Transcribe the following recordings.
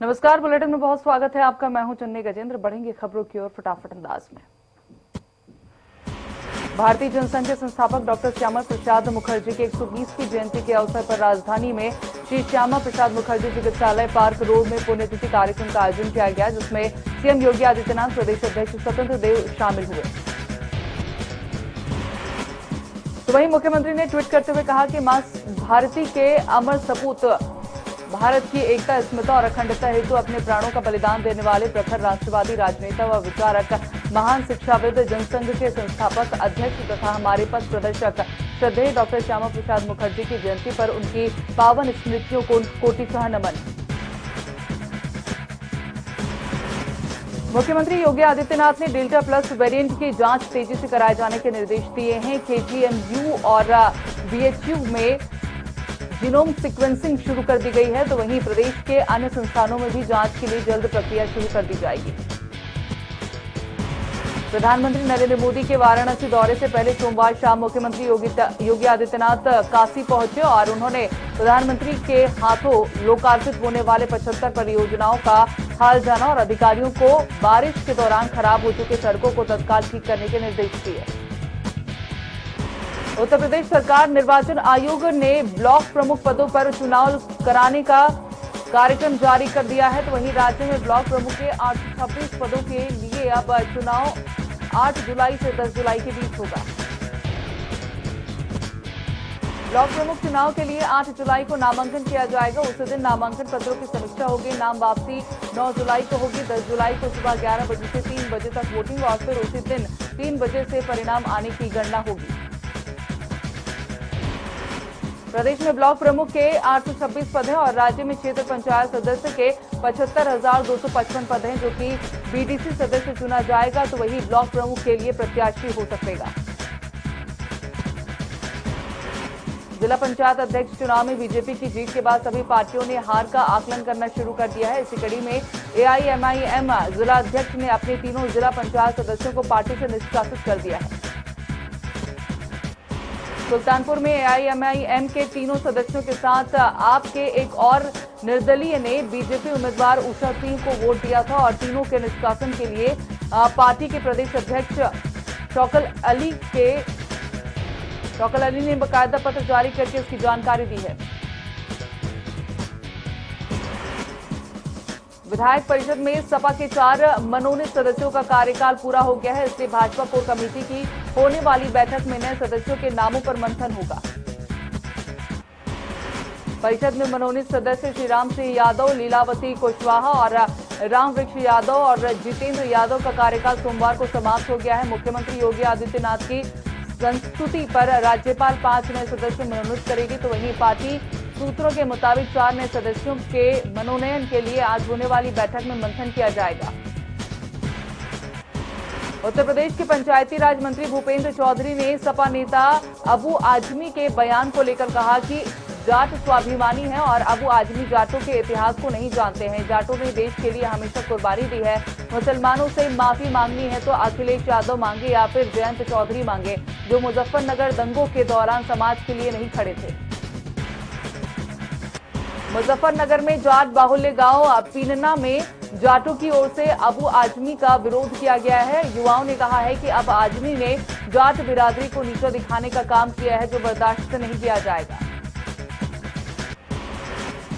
नमस्कार, बुलेटिन में बहुत स्वागत है आपका। मैं हूं चन्नी गजेंद्र। बढ़ेंगे खबरों की ओर फटाफट अंदाज में। भारतीय जनसंघ के संस्थापक डॉक्टर श्यामा प्रसाद मुखर्जी की 120वीं जयंती के अवसर पर राजधानी में श्री श्यामा प्रसाद मुखर्जी चिकित्सालय पार्क रोड में पुण्यतिथि कार्यक्रम का आयोजन किया गया, जिसमें सीएम योगी आदित्यनाथ, प्रदेश अध्यक्ष स्वतंत्र देव शामिल हुए। तो वहीं मुख्यमंत्री ने ट्वीट करते हुए कहा कि मां भारती के अमर सपूत भारत की एकता, स्मिता और अखंडता हेतु अपने प्राणों का बलिदान देने वाले प्रखर राष्ट्रवादी राजनेता व विचारक, महान शिक्षाविद, जनसंघ के संस्थापक, अध्यक्ष तथा हमारे पथ प्रदर्शक श्रद्धेय डॉक्टर श्यामा प्रसाद मुखर्जी की जयंती पर उनकी पावन स्मृतियों को कोटिशः नमन। मुख्यमंत्री योगी आदित्यनाथ ने डेल्टा प्लस वेरिएंट की जांच तेजी से कराए जाने के निर्देश दिए हैं। केजीएमयू और बीएचयू में जीनोम सीक्वेंसिंग शुरू कर दी गई है, तो वहीं प्रदेश के अन्य संस्थानों में भी जांच के लिए जल्द प्रक्रिया शुरू कर दी जाएगी। प्रधानमंत्री नरेंद्र मोदी के वाराणसी दौरे से पहले सोमवार शाम मुख्यमंत्री योगी आदित्यनाथ काशी पहुंचे और उन्होंने प्रधानमंत्री के हाथों लोकार्पित होने वाले 75 परियोजनाओं का हाल जाना और अधिकारियों को बारिश के दौरान खराब हो चुके सड़कों को तत्काल ठीक करने के निर्देश दिए। उत्तर प्रदेश सरकार निर्वाचन आयोग ने ब्लॉक प्रमुख पदों पर चुनाव कराने का कार्यक्रम जारी कर दिया है, तो वहीं राज्य में ब्लॉक प्रमुख के 826 पदों के लिए अब चुनाव 8 जुलाई से 10 जुलाई के बीच होगा। ब्लॉक प्रमुख चुनाव के लिए 8 जुलाई को नामांकन किया जाएगा। उसी दिन नामांकन पत्रों की समीक्षा होगी। नाम वापसी 9 जुलाई को होगी। 10 जुलाई को सुबह 11 बजे से 3 बजे तक वोटिंग और फिर उसी दिन 3 बजे से परिणाम आने की गणना होगी। प्रदेश में ब्लॉक प्रमुख के 826 पद हैं और राज्य में क्षेत्र पंचायत सदस्य के 75,255 पद हैं, जो कि बीडीसी सदस्य चुना जाएगा, तो वही ब्लॉक प्रमुख के लिए प्रत्याशी हो सकेगा। जिला पंचायत अध्यक्ष चुनाव में बीजेपी की जीत के बाद सभी पार्टियों ने हार का आकलन करना शुरू कर दिया है। इसी कड़ी में एआईएमआईएम जिला अध्यक्ष ने अपने तीनों जिला पंचायत सदस्यों को पार्टी से निष्कासित कर दिया है। सुल्तानपुर में एआईएमआईएम के तीनों सदस्यों के साथ आप के एक और निर्दलीय ने बीजेपी उम्मीदवार उषा सिंह को वोट दिया था और तीनों के निष्कासन के लिए पार्टी के प्रदेश अध्यक्ष शौकत अली ने बाकायदा पत्र जारी करके इसकी जानकारी दी है। विधायक परिषद में सपा के 4 मनोनीत सदस्यों का कार्यकाल पूरा हो गया है, इसलिए भाजपा कोर कमेटी की होने वाली बैठक में नए सदस्यों के नामों पर मंथन होगा। परिषद में मनोनीत सदस्य श्री राम सिंह यादव, लीलावती कुशवाहा और रामवृक्ष यादव और जितेंद्र यादव का कार्यकाल सोमवार को समाप्त हो गया है। मुख्यमंत्री योगी आदित्यनाथ की संस्तुति पर राज्यपाल 5 नए सदस्य मनोनीत करेगी, तो वहीं पार्टी सूत्रों के मुताबिक 4 नए सदस्यों के मनोनयन के लिए आज होने वाली बैठक में मंथन किया जाएगा। उत्तर प्रदेश के पंचायती राज मंत्री भूपेंद्र चौधरी ने सपा नेता अबू आजमी के बयान को लेकर कहा कि जाट स्वाभिमानी है और अबू आजमी जाटों के इतिहास को नहीं जानते हैं। जाटों ने देश के लिए हमेशा कुर्बानी दी है। मुसलमानों से माफी मांगनी है तो अखिलेश यादव मांगे या फिर जयंत चौधरी मांगे, जो मुजफ्फरनगर दंगों के दौरान समाज के लिए नहीं खड़े थे। मुजफ्फरनगर में जाट बाहुल्य गांव पीनना में जाटों की ओर से अबू आजमी का विरोध किया गया है। युवाओं ने कहा है कि अब आजमी ने जाट बिरादरी को नीचा दिखाने का काम किया है, जो बर्दाश्त नहीं किया जाएगा।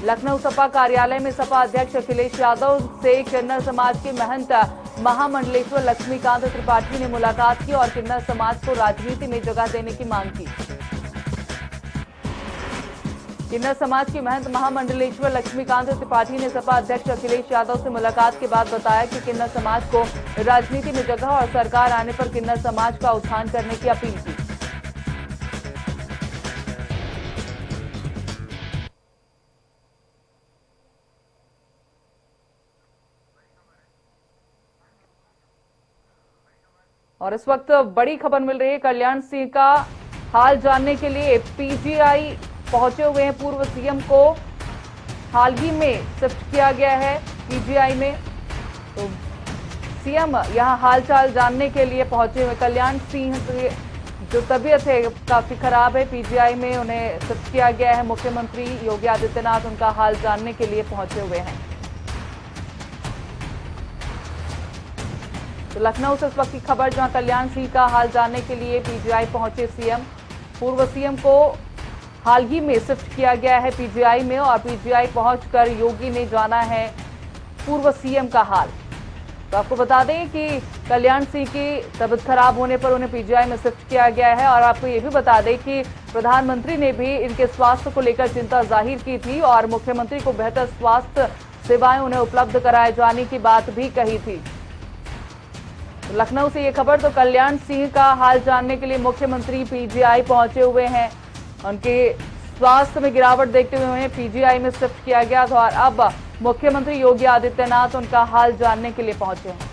लखनऊ सपा कार्यालय में सपा अध्यक्ष अखिलेश यादव से किन्नर समाज के महंत महामंडलेश्वर लक्ष्मीकांत त्रिपाठी ने मुलाकात की और किन्नर समाज को राजनीति में जगह देने की मांग की। किन्नर समाज के महंत महामंडलेश्वर लक्ष्मीकांत त्रिपाठी ने सपा अध्यक्ष अखिलेश यादव से मुलाकात के बाद बताया कि किन्नर समाज को राजनीति में जगह और सरकार आने पर किन्नर समाज का उत्थान करने की अपील की। और इस वक्त बड़ी खबर मिल रही है। कल्याण सिंह का हाल जानने के लिए पीजीआई पहुंचे हुए हैं। पूर्व सीएम को हाल ही में शिफ्ट किया गया है पीजीआई में, तो सीएम यहां हालचाल जानने के लिए पहुंचे हुए। कल्याण सिंह जो तबीयत है काफी खराब है, पीजीआई में उन्हें शिफ्ट किया गया है। मुख्यमंत्री योगी आदित्यनाथ उनका हाल जानने के लिए पहुंचे हुए हैं। तो लखनऊ से इस वक्त की खबर, जहां कल्याण सिंह का हाल जानने के लिए पीजीआई पहुंचे सीएम। पूर्व सीएम को हाल ही में शिफ्ट किया गया है पीजीआई में, और पीजीआई पहुंचकर योगी ने जाना है पूर्व सीएम का हाल। तो आपको बता दें कि कल्याण सिंह की तबीयत खराब होने पर उन्हें पीजीआई में शिफ्ट किया गया है, और आपको ये भी बता दें कि प्रधानमंत्री ने भी इनके स्वास्थ्य को लेकर चिंता जाहिर की थी और मुख्यमंत्री को बेहतर स्वास्थ्य सेवाएं उन्हें उपलब्ध कराए जाने की बात भी कही थी। तो लखनऊ से ये खबर, तो कल्याण सिंह का हाल जानने के लिए मुख्यमंत्री पीजीआई पहुंचे हुए हैं। उनके स्वास्थ्य में गिरावट देखते हुए उन्हें पीजीआई में शिफ्ट किया गया था, और अब मुख्यमंत्री योगी आदित्यनाथ उनका हाल जानने के लिए पहुंचे हैं।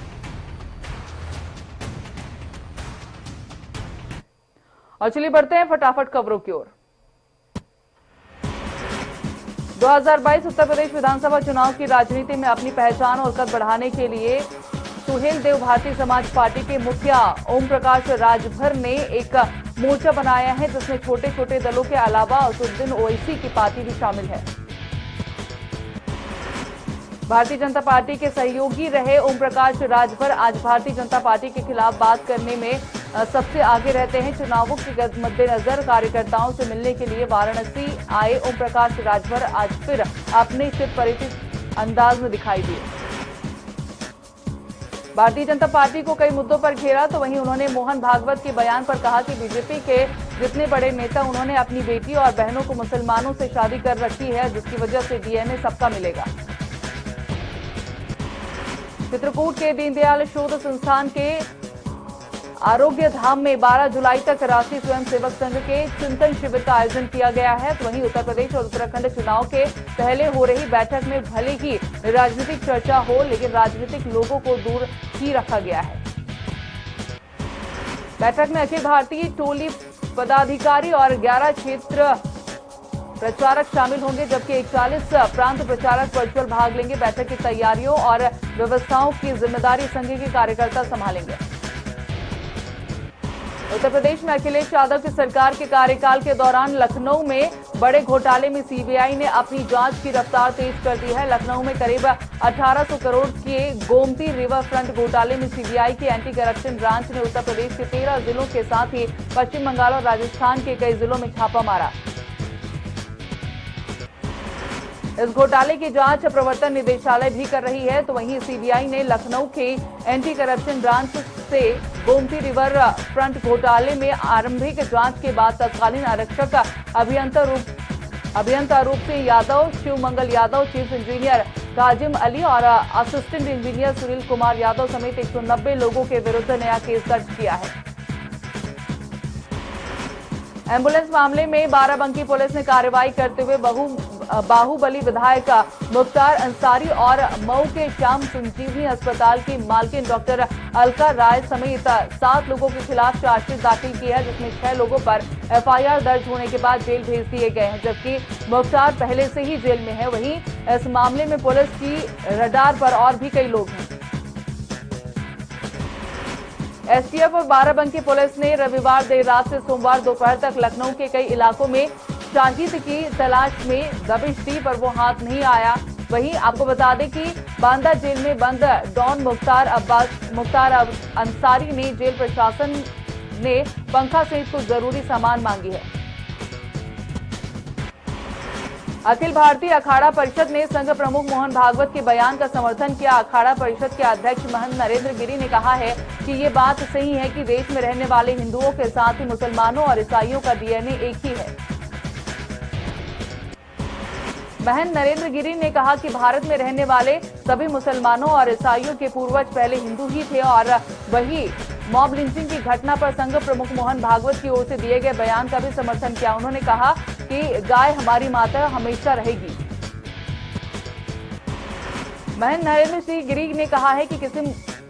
और चलिए बढ़ते हैं फटाफट खबरों की ओर। 2022 उत्तर प्रदेश विधानसभा चुनाव की राजनीति में अपनी पहचान और कद बढ़ाने के लिए सुहेल देव भारतीय समाज पार्टी के मुखिया ओम प्रकाश राजभर ने एक मोर्चा बनाया है, जिसमें छोटे छोटे दलों के अलावा असुद्दीन ओवैसी की पार्टी भी शामिल है। भारतीय जनता पार्टी के सहयोगी रहे ओम प्रकाश राजभर आज भारतीय जनता पार्टी के खिलाफ बात करने में सबसे आगे रहते हैं। चुनावों के मद्देनजर कार्यकर्ताओं से मिलने के लिए वाराणसी आए ओम प्रकाश राजभर आज फिर अपने चित परिचित अंदाज में दिखाई दिए। भारतीय जनता पार्टी को कई मुद्दों पर घेरा, तो वहीं उन्होंने मोहन भागवत के बयान पर कहा कि बीजेपी के जितने बड़े नेता उन्होंने अपनी बेटी और बहनों को मुसलमानों से शादी कर रखी है, जिसकी वजह से डीएनए सबका मिलेगा। चित्रकूट के दीनदयाल शोध संस्थान के आरोग्य धाम में 12 जुलाई तक राष्ट्रीय स्वयंसेवक संघ के चिंतन शिविर का आयोजन किया गया है। तो वहीं उत्तर प्रदेश और उत्तराखंड चुनाव के पहले हो रही बैठक में भले ही राजनीतिक चर्चा हो, लेकिन राजनीतिक लोगों को दूर ही रखा गया है। बैठक में अखिल भारतीय टोली पदाधिकारी और 11 क्षेत्र प्रचारक शामिल होंगे, जबकि 41 प्रांत प्रचारक वर्चुअल भाग लेंगे। बैठक की तैयारियों और व्यवस्थाओं की जिम्मेदारी संघ के कार्यकर्ता संभालेंगे। उत्तर प्रदेश में अखिलेश यादव की सरकार के कार्यकाल के दौरान लखनऊ में बड़े घोटाले में सीबीआई ने अपनी जांच की रफ्तार तेज कर दी है। लखनऊ में करीब 1800 करोड़ के गोमती रिवर फ्रंट घोटाले में सीबीआई की एंटी करप्शन ब्रांच ने उत्तर प्रदेश के 13 जिलों के साथ ही पश्चिम बंगाल और राजस्थान के कई जिलों में छापा मारा। इस घोटाले की जांच प्रवर्तन निदेशालय भी कर रही है। तो वहीं सीबीआई ने लखनऊ के एंटी करप्शन ब्रांच से गोमती रिवर फ्रंट घोटाले में आरंभिक जांच के बाद तत्कालीन आरक्षक अभियंता रूप सिंह यादव, शिव मंगल यादव, चीफ इंजीनियर काजिम अली और असिस्टेंट इंजीनियर सुनील कुमार यादव समेत 190 लोगों के विरुद्ध नया केस दर्ज किया है। एम्बुलेंस मामले में बाराबंकी पुलिस ने कार्रवाई करते हुए बाहुबली विधायक मुख्तार अंसारी और मऊ के श्याम संजीवनी अस्पताल की मालकिन डॉक्टर अलका राय समेत 7 लोगों के खिलाफ चार्जशीट दाखिल की है, जिसमें 6 लोगों पर एफआईआर दर्ज होने के बाद जेल भेज दिए गए हैं, जबकि मुख्तार पहले से ही जेल में है। वहीं इस मामले में पुलिस की रडार पर और भी कई लोग हैं। एसटीएफ और बाराबंकी पुलिस ने रविवार देर रात से सोमवार दोपहर तक लखनऊ के कई इलाकों में शाहिद की तलाश में दबिश दी, पर वो हाथ नहीं आया। वहीं आपको बता दें कि बांदा जेल में बंद डॉन मुख्तार अंसारी ने जेल प्रशासन ने पंखा सहित कुछ जरूरी सामान मांगी है। अखिल भारतीय अखाड़ा परिषद ने संघ प्रमुख मोहन भागवत के बयान का समर्थन किया। अखाड़ा परिषद के अध्यक्ष महंत नरेंद्र गिरी ने कहा है कि ये बात सही है कि देश में रहने वाले हिंदुओं के साथ ही मुसलमानों और ईसाइयों का डीएनए एक ही है। महंत नरेंद्र गिरी ने कहा कि भारत में रहने वाले सभी मुसलमानों और ईसाइयों के पूर्वज पहले हिंदू ही थे, और वही मॉब लिंचिंग की घटना पर संघ प्रमुख मोहन भागवत की ओर से दिए गए बयान का भी समर्थन किया। उन्होंने कहा कि गाय हमारी माता हमेशा रहेगी। महंत नरेंद्र सिंह गिरी ने कहा है कि किसी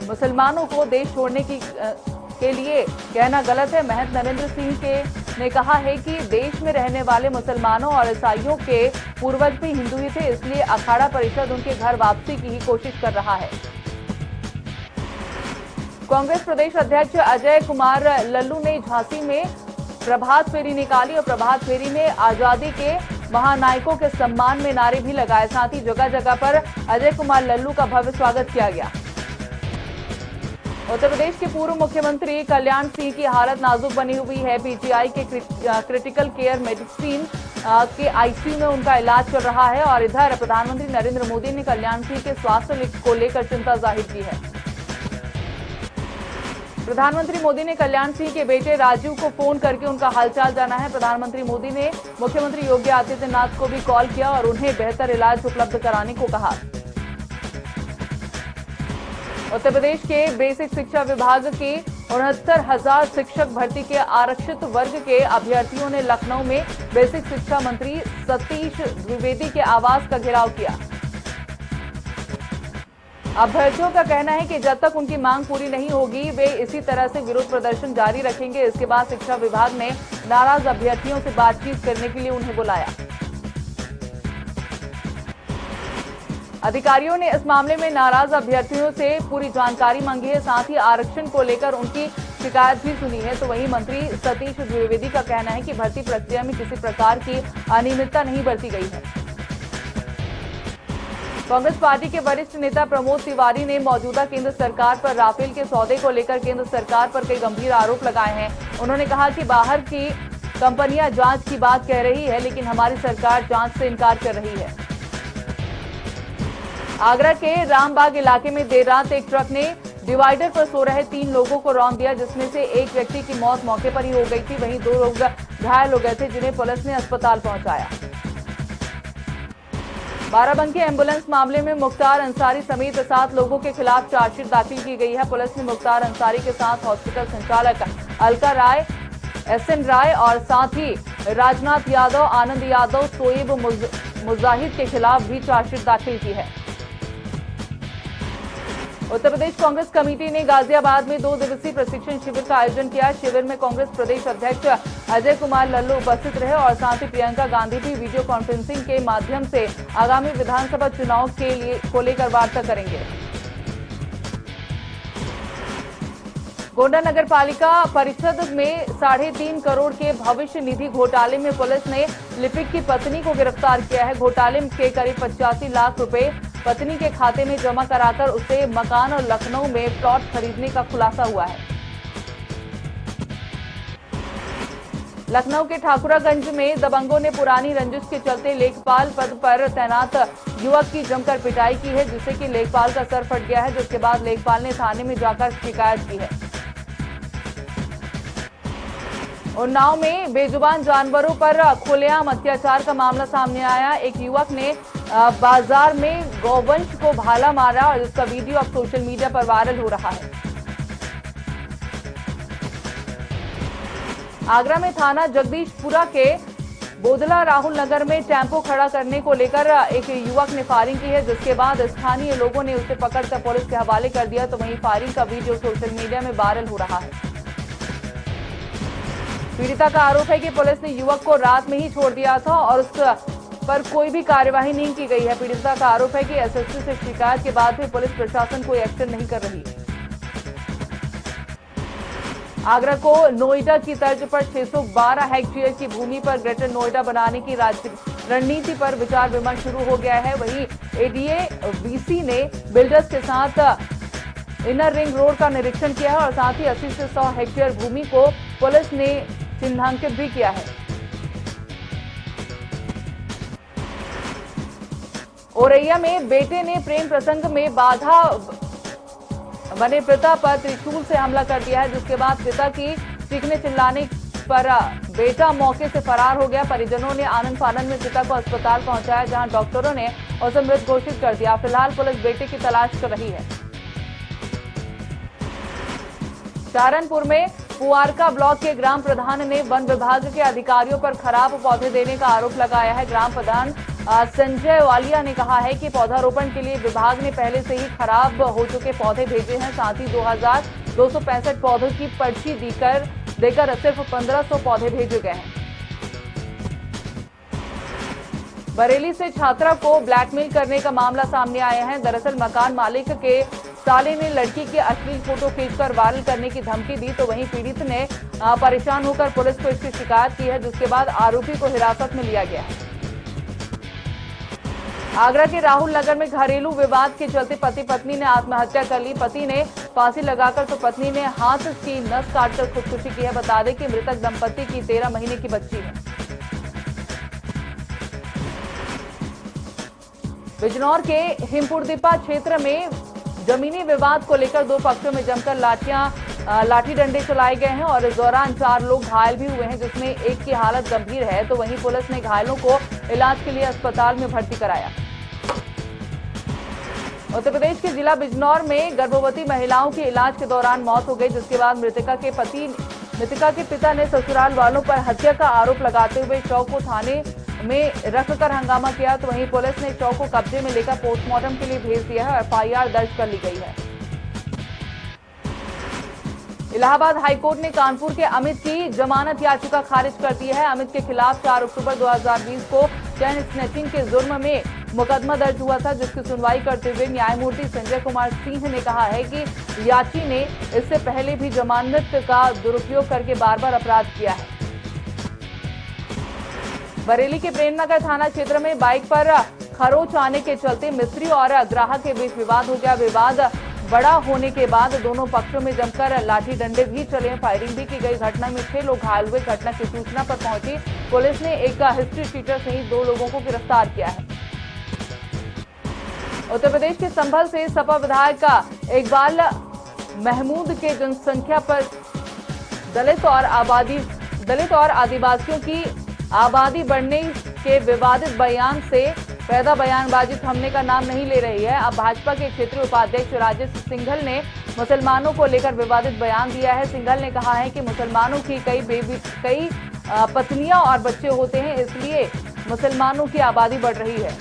मुसलमानों को देश छोड़ने के लिए कहना गलत है। महंत नरेंद्र सिंह ने कहा है कि देश में रहने वाले मुसलमानों और ईसाइयों के पूर्वज भी हिंदू ही थे, इसलिए अखाड़ा परिषद उनके घर वापसी की ही कोशिश कर रहा है। कांग्रेस प्रदेश अध्यक्ष अजय कुमार लल्लू ने झांसी में प्रभात फेरी निकाली और प्रभात फेरी में आजादी के महानायकों के सम्मान में नारे भी लगाए। साथ ही जगह जगह पर अजय कुमार लल्लू का भव्य स्वागत किया गया। उत्तर प्रदेश के पूर्व मुख्यमंत्री कल्याण सिंह की हालत नाजुक बनी हुई है। पीजीआई के क्रिटिकल केयर मेडिसिन के आईसीयू में उनका इलाज चल रहा है और इधर प्रधानमंत्री नरेंद्र मोदी ने कल्याण सिंह के स्वास्थ्य को लेकर चिंता जाहिर की है। प्रधानमंत्री मोदी ने कल्याण सिंह के बेटे राजीव को फोन करके उनका हालचाल जाना है। प्रधानमंत्री मोदी ने मुख्यमंत्री योगी आदित्यनाथ को भी कॉल किया और उन्हें बेहतर इलाज उपलब्ध कराने को कहा। उत्तर प्रदेश के बेसिक शिक्षा विभाग के 69,000 शिक्षक भर्ती के आरक्षित वर्ग के अभ्यर्थियों ने लखनऊ में बेसिक शिक्षा मंत्री सतीश द्विवेदी के आवास का घेराव किया। अभ्यर्थियों का कहना है कि जब तक उनकी मांग पूरी नहीं होगी वे इसी तरह से विरोध प्रदर्शन जारी रखेंगे। इसके बाद शिक्षा विभाग ने नाराज अभ्यर्थियों से बातचीत करने के लिए उन्हें बुलाया। अधिकारियों ने इस मामले में नाराज अभ्यर्थियों से पूरी जानकारी मांगी है, साथ ही आरक्षण को लेकर उनकी शिकायत भी सुनी है। तो वहीं मंत्री सतीश द्विवेदी का कहना है कि भर्ती प्रक्रिया में किसी प्रकार की अनियमितता नहीं बरती गई है। कांग्रेस पार्टी के वरिष्ठ नेता प्रमोद तिवारी ने मौजूदा केंद्र सरकार पर राफेल के सौदे को लेकर केंद्र सरकार पर कई गंभीर आरोप लगाए हैं। उन्होंने कहा कि बाहर की कंपनियां जांच की बात कह रही है, लेकिन हमारी सरकार जांच से इनकार कर रही है। आगरा के रामबाग इलाके में देर रात एक ट्रक ने डिवाइडर पर सो रहे 3 लोगों को रौंद दिया, जिसमें से एक व्यक्ति की मौत मौके पर ही हो गई थी। वहीं 2 लोग घायल हो गए थे, जिन्हें पुलिस ने अस्पताल पहुंचाया। बाराबंकी एम्बुलेंस मामले में मुख्तार अंसारी समेत 7 लोगों के खिलाफ चार्जशीट दाखिल की गई है। पुलिस ने मुख्तार अंसारी के साथ हॉस्पिटल संचालक अलका राय, SN राय और साथ ही राजनाथ यादव, आनंद यादव, सोएब मुजाहिद के खिलाफ भी चार्जशीट दाखिल की है। उत्तर प्रदेश कांग्रेस कमेटी ने गाजियाबाद में 2 दिवसीय प्रशिक्षण शिविर का आयोजन किया। शिविर में कांग्रेस प्रदेश अध्यक्ष अजय कुमार लल्लू उपस्थित रहे और साथ ही प्रियंका गांधी भी वीडियो कॉन्फ्रेंसिंग के माध्यम से आगामी विधानसभा चुनाव को लेकर वार्ता करेंगे। गोंडा नगर पालिका परिषद में 3.5 करोड़ के भविष्य निधि घोटाले में पुलिस ने लिपिक की पत्नी को गिरफ्तार किया है। घोटाले के करीब 85 लाख रुपए पत्नी के खाते में जमा कराकर उसे मकान और लखनऊ में प्लॉट खरीदने का खुलासा हुआ है। लखनऊ के ठाकुरागंज में दबंगों ने पुरानी रंजिश के चलते लेखपाल पद पर तैनात युवक की जमकर पिटाई की है, जिससे कि लेखपाल का सर फट गया है, जिसके बाद लेखपाल ने थाने में जाकर शिकायत की है। उन्नाव में बेजुबान जानवरों पर खुलेआम अत्याचार का मामला सामने आया। एक युवक ने बाजार में गौवंश को भाला मारा और इसका वीडियो अब सोशल मीडिया पर वायरल हो रहा है। आगरा में थाना जगदीशपुरा के बोदला राहुल नगर में टेम्पो खड़ा करने को लेकर एक युवक ने फायरिंग की है, जिसके बाद स्थानीय लोगों ने उसे पकड़कर पुलिस के हवाले कर दिया। तो वहीं फायरिंग का वीडियो सोशल मीडिया में वायरल हो रहा है। पीड़िता का आरोप है कि पुलिस ने युवक को रात में ही छोड़ दिया था और उस पर कोई भी कार्यवाही नहीं की गई है। पीड़िता का आरोप है कि एसएसपी से शिकायत के बाद भी पुलिस प्रशासन कोई एक्शन नहीं कर रही। आगरा को नोएडा की तर्ज पर 612 हेक्टेयर की भूमि पर ग्रेटर नोएडा बनाने की रणनीति पर विचार विमर्श शुरू हो गया है। वहीं ADA-BC ने बिल्डर्स के साथ इनर रिंग रोड का निरीक्षण किया है और साथ ही 80 से 100 हेक्टेयर भूमि को पुलिस ने चिन्हांकित भी किया है। औरैया में बेटे ने प्रेम प्रसंग में बाधा बने पिता पर त्रिशूल से हमला कर दिया है, जिसके बाद पिता की चीखने चिल्लाने पर बेटा मौके से फरार हो गया। परिजनों ने आनंद फानन में पिता को अस्पताल पहुंचाया, जहां डॉक्टरों ने उसे मृत घोषित कर दिया। फिलहाल पुलिस बेटे की तलाश कर रही है। सहारनपुर में पुआरका ब्लॉक के ग्राम प्रधान ने वन विभाग के अधिकारियों पर खराब पौधे देने का आरोप लगाया है। ग्राम प्रधान संजय वालिया ने कहा है कि पौधारोपण के लिए विभाग ने पहले से ही खराब हो चुके पौधे भेजे हैं। साथ ही 2265 पौधों की पर्ची देकर सिर्फ 1500 पौधे भेजे गए हैं। बरेली से छात्रा को ब्लैकमेल करने का मामला सामने आया है। दरअसल मकान मालिक के साले ने लड़की के अश्लील फोटो खींचकर वायरल करने की धमकी दी। तो वहीं पीड़ित ने परेशान होकर पुलिस को इसकी शिकायत की है, जिसके बाद आरोपी को हिरासत में लिया गया है। आगरा के राहुल नगर में घरेलू विवाद के चलते पति पत्नी ने आत्महत्या कर ली। पति ने फांसी लगाकर तो पत्नी ने हाथ की नस काटकर खुदकुशी की है। बता दें कि मृतक दंपति की 13 महीने की बच्ची है। बिजनौर के हिमपुरदीपा क्षेत्र में जमीनी विवाद को लेकर दो पक्षों में जमकर लाठी डंडे चलाए गए हैं और इस दौरान 4 लोग घायल भी हुए हैं, जिसमें एक की हालत गंभीर है। तो वहीं पुलिस ने घायलों को इलाज के लिए अस्पताल में भर्ती कराया। उत्तर प्रदेश के जिला बिजनौर में गर्भवती महिलाओं की इलाज के दौरान मौत हो गई, जिसके बाद मृतका के पिता ने ससुराल वालों पर हत्या का आरोप लगाते हुए शव को थाने में रखकर हंगामा किया। तो वहीं पुलिस ने शव को कब्जे में लेकर पोस्टमार्टम के लिए भेज दिया है और एफआईआर दर्ज कर ली गई है। इलाहाबाद हाईकोर्ट ने कानपुर के अमित की जमानत याचिका खारिज कर दी है। अमित के खिलाफ 4 अक्टूबर 2020 को चैन स्नैचिंग के जुर्म में मुकदमा दर्ज हुआ था, जिसकी सुनवाई करते हुए न्यायमूर्ति संजय कुमार सिंह ने कहा है कि याची ने इससे पहले भी जमानत का दुरुपयोग करके बार-बार अपराध किया है। बरेली के प्रेमनगर थाना क्षेत्र में बाइक पर खरोच आने के चलते मिस्त्री और ग्राहक के बीच विवाद हो गया। विवाद बड़ा होने के बाद दोनों पक्षों में जमकर लाठी डंडे भी चले, फायरिंग भी की गई। घटना में 6 लोग घायल हुए। घटना की सूचना पर पहुंची पुलिस ने एक हिस्ट्री शीटर सहित 2 लोगों को गिरफ्तार किया है। उत्तर प्रदेश के संभल से सपा विधायक इकबाल महमूद के जनसंख्या पर दलित और आदिवासियों की आबादी बढ़ने के विवादित बयान से पैदा बयानबाजी थमने का नाम नहीं ले रही है। अब भाजपा के क्षेत्रीय उपाध्यक्ष राजेश सिंघल ने मुसलमानों को लेकर विवादित बयान दिया है। सिंघल ने कहा है कि मुसलमानों की कई पत्नियां और बच्चे होते हैं, इसलिए मुसलमानों की आबादी बढ़ रही है।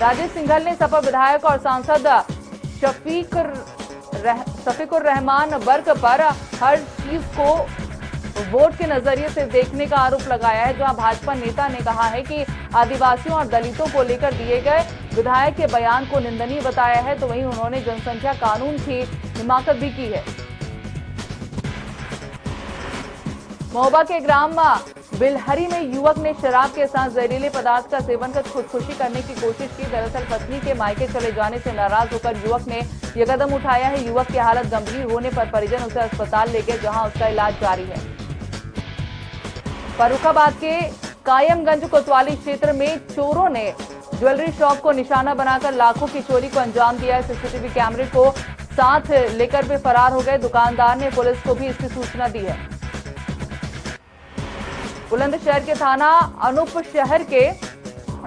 राजेश सिंघल ने सपा विधायक और सांसद शफीकुर रहमान वर्ग पर हर चीज को वोट के नजरिए से देखने का आरोप लगाया है, जहां भाजपा नेता ने कहा है कि आदिवासियों और दलितों को लेकर दिए गए विधायक के बयान को निंदनीय बताया है। तो वहीं उन्होंने जनसंख्या कानून की हिमाकत भी की है। महोबा के ग्राम बिलहरी में युवक ने शराब के साथ जहरीले पदार्थ का सेवन कर खुदकुशी करने की कोशिश की। दरअसल पत्नी के मायके चले जाने से नाराज होकर युवक ने यह कदम उठाया है। युवक की हालत गंभीर होने पर परिजन उसे अस्पताल ले गए, जहां उसका इलाज जारी है। फर्रुखाबाद के कायमगंज कोतवाली क्षेत्र में चोरों ने ज्वेलरी शॉप को निशाना बनाकर लाखों की चोरी को अंजाम दिया है। सीसीटीवी कैमरे को साथ लेकर वे फरार हो गए। दुकानदार ने पुलिस को भी इसकी सूचना दी है। बुलंदशहर के थाना अनूप शहर के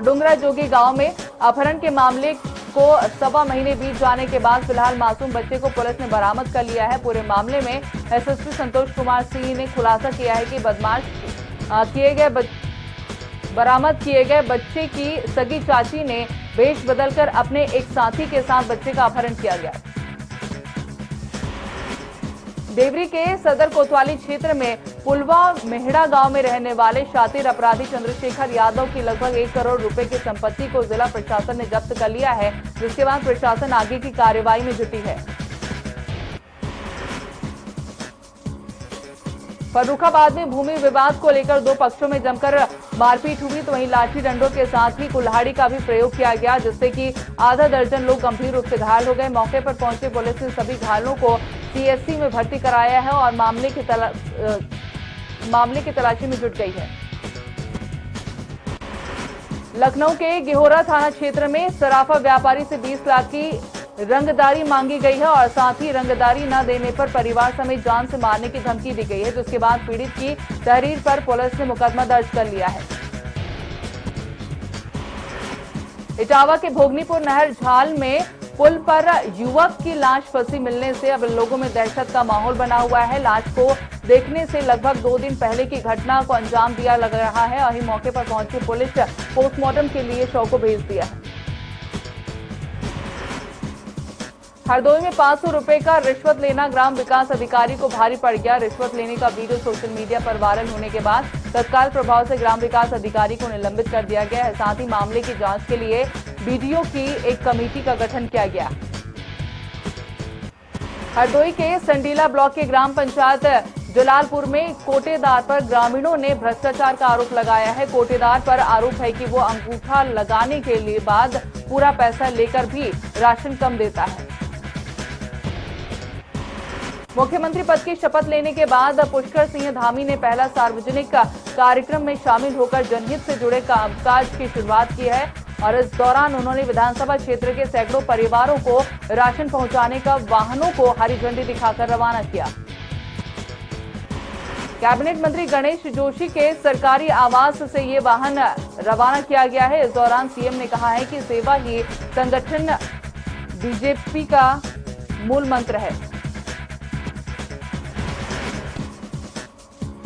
डुंगरा जोगी गांव में अपहरण के मामले को 1.25 महीने बीत जाने के बाद फिलहाल मासूम बच्चे को पुलिस ने बरामद कर लिया है। पूरे मामले में एसएसपी संतोष कुमार सिंह ने खुलासा किया है कि बरामद किए गए बच्चे की सगी चाची ने वेश बदलकर अपने एक साथी के साथ बच्चे का अपहरण किया गया। देवरी के सदर कोतवाली क्षेत्र में पुलवा मेहड़ा गांव में रहने वाले शातिर अपराधी चंद्रशेखर यादव की लगभग 1 करोड़ रुपए की संपत्ति को जिला प्रशासन ने जब्त कर लिया है, जिसके बाद प्रशासन आगे की कार्रवाई में जुटी है। फर्रुखाबाद में भूमि विवाद को लेकर 2 पक्षों में जमकर मारपीट हुई, तो वहीं लाठी डंडों के साथ ही कुल्हाड़ी का भी प्रयोग किया गया, जिससे कि आधा दर्जन लोग गंभीर रूप से घायल हो गए। मौके पर पहुंचे पुलिस ने सभी घायलों को सीएचसी में भर्ती कराया है और मामले की तलाशी में जुट गई है। लखनऊ के गेहोरा थाना क्षेत्र में सराफा व्यापारी से 20 लाख की रंगदारी मांगी गई है और साथ ही रंगदारी न देने पर परिवार समेत जान से मारने की धमकी दी गई है, जिसके बाद पीड़ित की तहरीर पर पुलिस ने मुकदमा दर्ज कर लिया है। इटावा के भोगनीपुर नहर झाल में पुल पर युवक की लाश फंसी मिलने से अब लोगों में दहशत का माहौल बना हुआ है। लाश को देखने से लगभग 2 दिन पहले की घटना को अंजाम दिया लग रहा है। वहीं मौके पर पहुंची पुलिस पोस्टमार्टम के लिए शव को भेज दिया है। हरदोई में 500 रुपए का रिश्वत लेना ग्राम विकास अधिकारी को भारी पड़ गया। रिश्वत लेने का वीडियो सोशल मीडिया पर वायरल होने के बाद तत्काल प्रभाव से ग्राम विकास अधिकारी को निलंबित कर दिया गया है। साथ ही मामले की जांच के लिए बीडीओ की एक कमेटी का गठन किया गया। हरदोई के संडीला ब्लॉक के ग्राम पंचायत जलालपुर में कोटेदार पर ग्रामीणों ने भ्रष्टाचार का आरोप लगाया है। कोटेदार पर आरोप है कि वो अंगूठा लगाने के लिए बाद पूरा पैसा लेकर भी राशन कम देता है। मुख्यमंत्री पद की शपथ लेने के बाद पुष्कर सिंह धामी ने पहला सार्वजनिक कार्यक्रम में शामिल होकर जनहित से जुड़े कामकाज की शुरुआत की है और इस दौरान उन्होंने विधानसभा क्षेत्र के सैकड़ों परिवारों को राशन पहुंचाने का वाहनों को हरी झंडी दिखाकर रवाना किया। कैबिनेट मंत्री गणेश जोशी के सरकारी आवास से ये वाहन रवाना किया गया है। इस दौरान सीएम ने कहा है कि सेवा ही संगठन बीजेपी का मूल मंत्र है।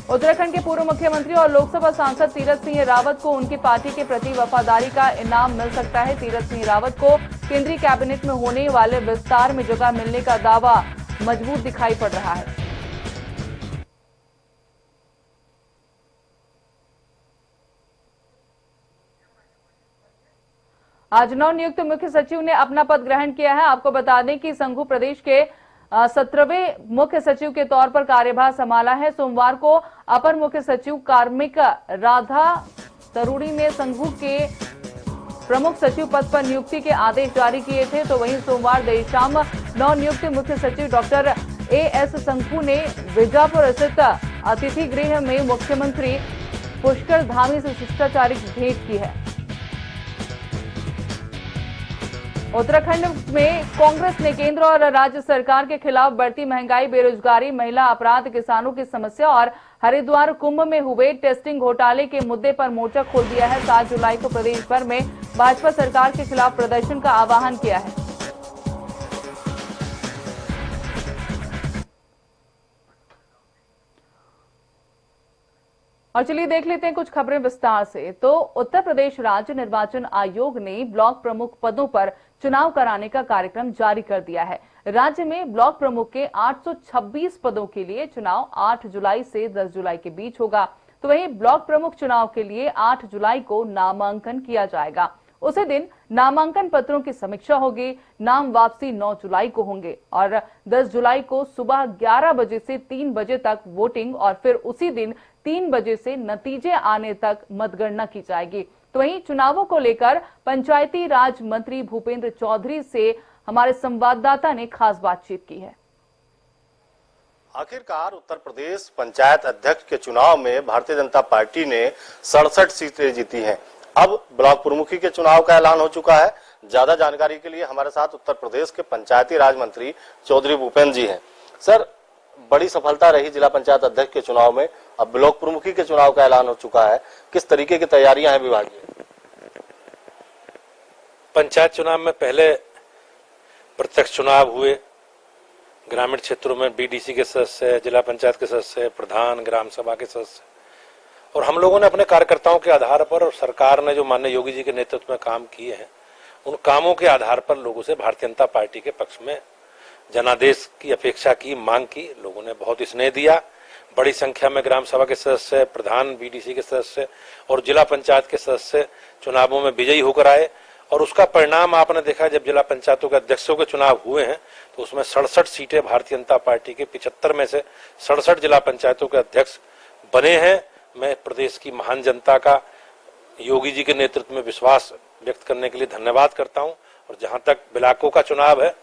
उत्तराखंड के पूर्व मुख्यमंत्री और लोकसभा सांसद तीरथ सिंह रावत को उनकी पार्टी के प्रति वफादारी का इनाम मिल सकता है। तीरथ सिंह रावत को केंद्रीय कैबिनेट में होने वाले विस्तार में जगह मिलने का दावा मजबूत दिखाई पड़ रहा है। आज नवनियुक्त मुख्य सचिव ने अपना पद ग्रहण किया है। आपको बता दें कि संघू प्रदेश के 17वें मुख्य सचिव के तौर पर कार्यभार संभाला है। सोमवार को अपर मुख्य सचिव कार्मिक राधा तरूणी ने संघू के प्रमुख सचिव पद पर नियुक्ति के आदेश जारी किए थे। तो वहीं सोमवार देर शाम नवनियुक्त मुख्य सचिव डॉक्टर एएस संघू ने बीजापुर स्थित अतिथि गृह में मुख्यमंत्री पुष्कर धामी से शिष्टाचारिक भेंट की है। उत्तराखंड में कांग्रेस ने केंद्र और राज्य सरकार के खिलाफ बढ़ती महंगाई, बेरोजगारी, महिला अपराध, किसानों की समस्या और हरिद्वार कुंभ में हुए टेस्टिंग घोटाले के मुद्दे पर मोर्चा खोल दिया है। 7 जुलाई को प्रदेश भर में भाजपा सरकार के खिलाफ प्रदर्शन का आह्वान किया है। और चलिए देख लेते हैं कुछ खबरें विस्तार से। तो उत्तर प्रदेश राज्य निर्वाचन आयोग ने ब्लॉक प्रमुख पदों पर चुनाव कराने का कार्यक्रम जारी कर दिया है। राज्य में ब्लॉक प्रमुख के 826 पदों के लिए चुनाव 8 जुलाई से 10 जुलाई के बीच होगा। तो वहीं ब्लॉक प्रमुख चुनाव के लिए 8 जुलाई को नामांकन किया जाएगा। उसी दिन नामांकन पत्रों की समीक्षा होगी। नाम वापसी 9 जुलाई को होंगे और 10 जुलाई को सुबह 11 बजे से 3 बजे तक वोटिंग और फिर उसी दिन 3 बजे से नतीजे आने तक मतगणना की जाएगी। तो वहीं चुनावों को लेकर पंचायती राज मंत्री भूपेंद्र चौधरी से हमारे संवाददाता ने खास बातचीत की है। आखिरकार उत्तर प्रदेश पंचायत अध्यक्ष के चुनाव में भारतीय जनता पार्टी ने 67 सीटें जीती हैं। अब ब्लॉक प्रमुखी के चुनाव का ऐलान हो चुका है। ज्यादा जानकारी के लिए हमारे साथ उत्तर प्रदेश के पंचायती राज मंत्री चौधरी भूपेंद्र जी हैं। सर, बड़ी सफलता रही जिला पंचायत अध्यक्ष के चुनाव में, अब ब्लॉक प्रमुखी के चुनाव का ऐलान हो चुका है। किस तरीके की तैयारियां हैं विभागीय? पंचायत चुनाव में पहले प्रत्यक्ष चुनाव हुए, ग्रामीण क्षेत्रों में बीडीसी के सदस्य, जिला पंचायत के सदस्य, प्रधान, ग्राम सभा के सदस्य, और हम लोगों ने अपने कार्यकर्ताओं के आधार पर और सरकार ने जो माननीय योगी जी के नेतृत्व में काम किए हैं, उन कामों के आधार पर लोगों से भारतीय जनता पार्टी के पक्ष में जनादेश की अपेक्षा की, मांग की। लोगों ने बहुत स्नेह दिया। बड़ी संख्या में ग्राम सभा के सदस्य, प्रधान, बीडीसी के सदस्य और जिला पंचायत के सदस्य चुनावों में विजयी होकर आए और उसका परिणाम आपने देखा। जब जिला पंचायतों के अध्यक्षों के चुनाव हुए हैं तो उसमें 67 सीटें भारतीय जनता पार्टी के 75 में से 67 जिला पंचायतों के अध्यक्ष बने हैं। मैं प्रदेश की महान जनता का योगी जी के नेतृत्व में विश्वास व्यक्त करने के लिए धन्यवाद करता हूं। और जहां तक ब्लॉकों का चुनाव है,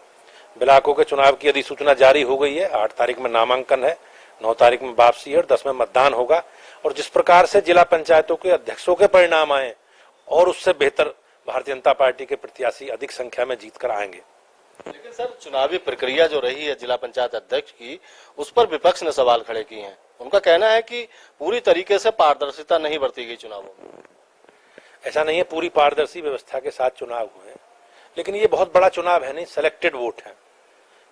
ब्लॉकों के चुनाव की अधिसूचना जारी हो गई है। 8 तारीख में नामांकन है, 9 तारीख में वापसी है और 10 में मतदान होगा। और जिस प्रकार से जिला पंचायतों के अध्यक्षों के परिणाम आए और उससे बेहतर भारतीय जनता पार्टी के प्रत्याशी अधिक संख्या में जीत कर आएंगे। लेकिन सर, चुनावी प्रक्रिया जो रही है जिला पंचायत अध्यक्ष की, उस पर विपक्ष ने सवाल खड़े किए हैं। उनका कहना है कि पूरी तरीके से पारदर्शिता नहीं बरती गई चुनावों में। ऐसा नहीं है, पूरी पारदर्शी व्यवस्था के साथ चुनाव हुए हैं, लेकिन ये बहुत बड़ा चुनाव है नहीं, सिलेक्टेड वोट है।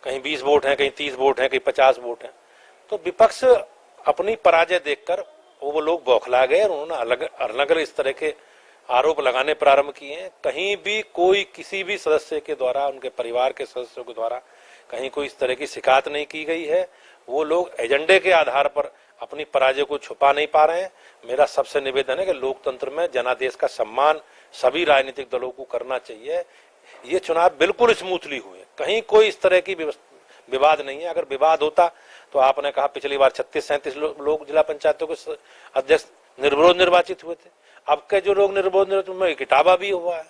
कहीं 20 वोट हैं, कहीं 30 वोट हैं, कहीं 50 वोट हैं। तो विपक्ष अपनी पराजय देखकर वो लोग बौखला गए और उन्होंने अलग इस तरह के आरोप लगाने प्रारंभ किए हैं। कहीं भी कोई किसी भी सदस्य के द्वारा, उनके परिवार के सदस्यों के द्वारा कहीं कोई इस तरह की शिकायत नहीं की गई है। वो लोग एजेंडे के आधार पर अपनी पराजय को छुपा नहीं पा रहे हैं। मेरा सबसे निवेदन है कि लोकतंत्र में जनादेश का सम्मान सभी राजनीतिक दलों को करना चाहिए। ये चुनाव बिल्कुल स्मूथली हुए, कहीं कोई इस तरह की विवाद नहीं है। अगर विवाद होता तो आपने कहा पिछली बार 36-37 लोग जिला पंचायतों के अध्यक्ष निर्विरोध निर्वाचित हुए थे। अब के जो लोग निर्विरोध निर्वाचित में इटावा भी हुआ है।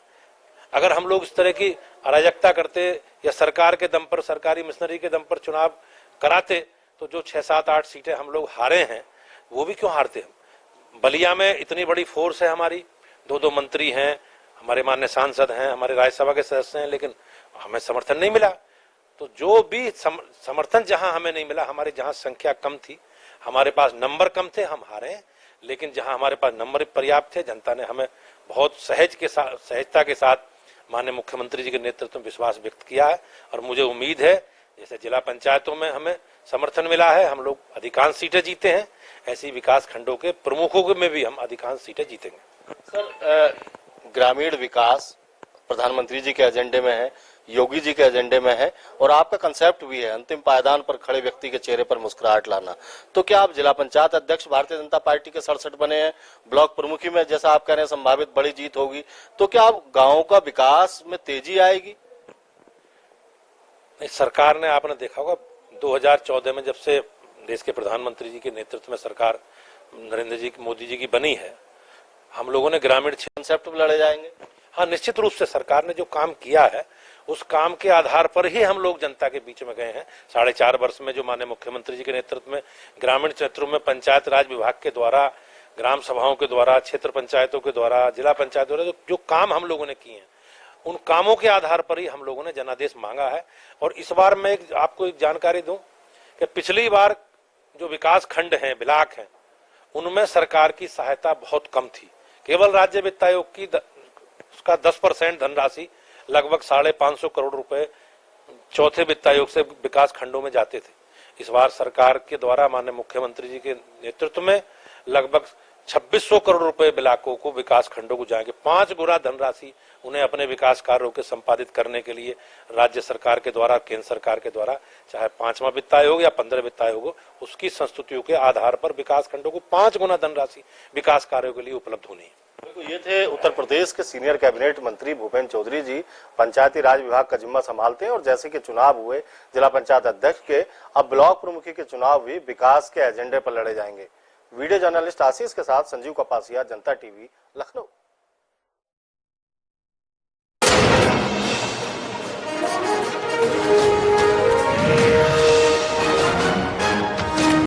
अगर हम लोग इस तरह की अराजकता करते या सरकार के दम पर, सरकारी मशीनरी के दम पर चुनाव कराते तो जो 6-7-8 सीटें हम लोग हारे हैं वो भी क्यों हारते हम। बलिया में इतनी बड़ी फोर्स है हमारी, 2-2 मंत्री हैं, हमारे माननीय सांसद हैं, हमारे राज्यसभा के सदस्य हैं, लेकिन हमें समर्थन नहीं मिला। तो जो भी समर्थन जहां हमें नहीं मिला, हमारी जहां संख्या कम थी, हमारे पास नंबर कम थे, हम हारे हैं। लेकिन जहां हमारे पास नंबर पर्याप्त थे, जनता ने हमें बहुत सहजता के साथ माननीय मुख्यमंत्री जी के नेतृत्व में विश्वास व्यक्त किया है। और मुझे उम्मीद है जैसे जिला पंचायतों में हमें समर्थन मिला है, हम लोग अधिकांश सीटें जीते हैं, ऐसी विकास खंडों के प्रमुखों में भी हम अधिकांश सीटें जीतेंगे। सर, ग्रामीण विकास प्रधानमंत्री जी के एजेंडे में है, योगी जी के एजेंडे में है, और आपका कंसेप्ट भी है अंतिम पायदान पर खड़े व्यक्ति के चेहरे पर मुस्कुराहट लाना। तो क्या आप जिला पंचायत अध्यक्ष भारतीय जनता पार्टी के 67 बने हैं, ब्लॉक प्रमुखी में जैसा आप कह रहे हैं संभावित बड़ी जीत होगी, तो क्या आप गांवों का विकास में तेजी आएगी? सरकार ने, आपने देखा होगा 2014 में जब से देश के प्रधानमंत्री जी के नेतृत्व में सरकार नरेंद्र मोदी जी की बनी है, हम लोगों ने ग्रामीण कंसेप्ट में लड़े जाएंगे। हाँ, निश्चित रूप से सरकार ने जो काम किया है उस काम के आधार पर ही हम लोग जनता के बीच में गए हैं। 4.5 वर्ष में जो माननीय मुख्यमंत्री जी के नेतृत्व में ग्रामीण क्षेत्रों में पंचायत राज विभाग के द्वारा, ग्राम सभाओं के द्वारा, क्षेत्र पंचायतों के द्वारा, जिला पंचायत द्वारा जो काम हम लोगों ने किए हैं, उन कामों के आधार पर ही हम लोगों ने जनादेश मांगा है। और इस बार मैं आपको एक जानकारी दूं कि पिछली बार जो विकास खंड हैं, ब्लॉक हैं, उनमें सरकार की सहायता बहुत कम थी। केवल राज्य वित्त आयोग की उसका 10% धनराशि, लगभग 550 करोड़ रुपए चौथे वित्त आयोग से विकास खंडों में जाते थे। इस बार सरकार के द्वारा माननीय मुख्यमंत्री जी के नेतृत्व में लगभग 2600 करोड़ रुपए ब्लॉकों को, विकास खंडों को जाएंगे। 5 गुना धनराशि उन्हें अपने विकास कार्यों के संपादित करने के लिए राज्य सरकार के द्वारा, केंद्र सरकार के द्वारा, चाहे 5वां वित्त आयोग या 15 वित्त आयोग हो, उसकी संस्तुतियों के आधार पर विकास खंडों को 5 गुना धनराशि विकास कार्यों के लिए उपलब्ध होनी है। बिल्कुल, ये थे उत्तर प्रदेश के सीनियर कैबिनेट मंत्री भूपेंद्र चौधरी जी, पंचायती राज विभाग का जिम्मा संभालते हैं। और जैसे कि चुनाव हुए जिला पंचायत अध्यक्ष के, अब ब्लॉक प्रमुखी के चुनाव भी विकास के एजेंडे पर लड़े जाएंगे। वीडियो जर्नलिस्ट आशीष के साथ संजीव कपासिया, जनता टीवी, लखनऊ।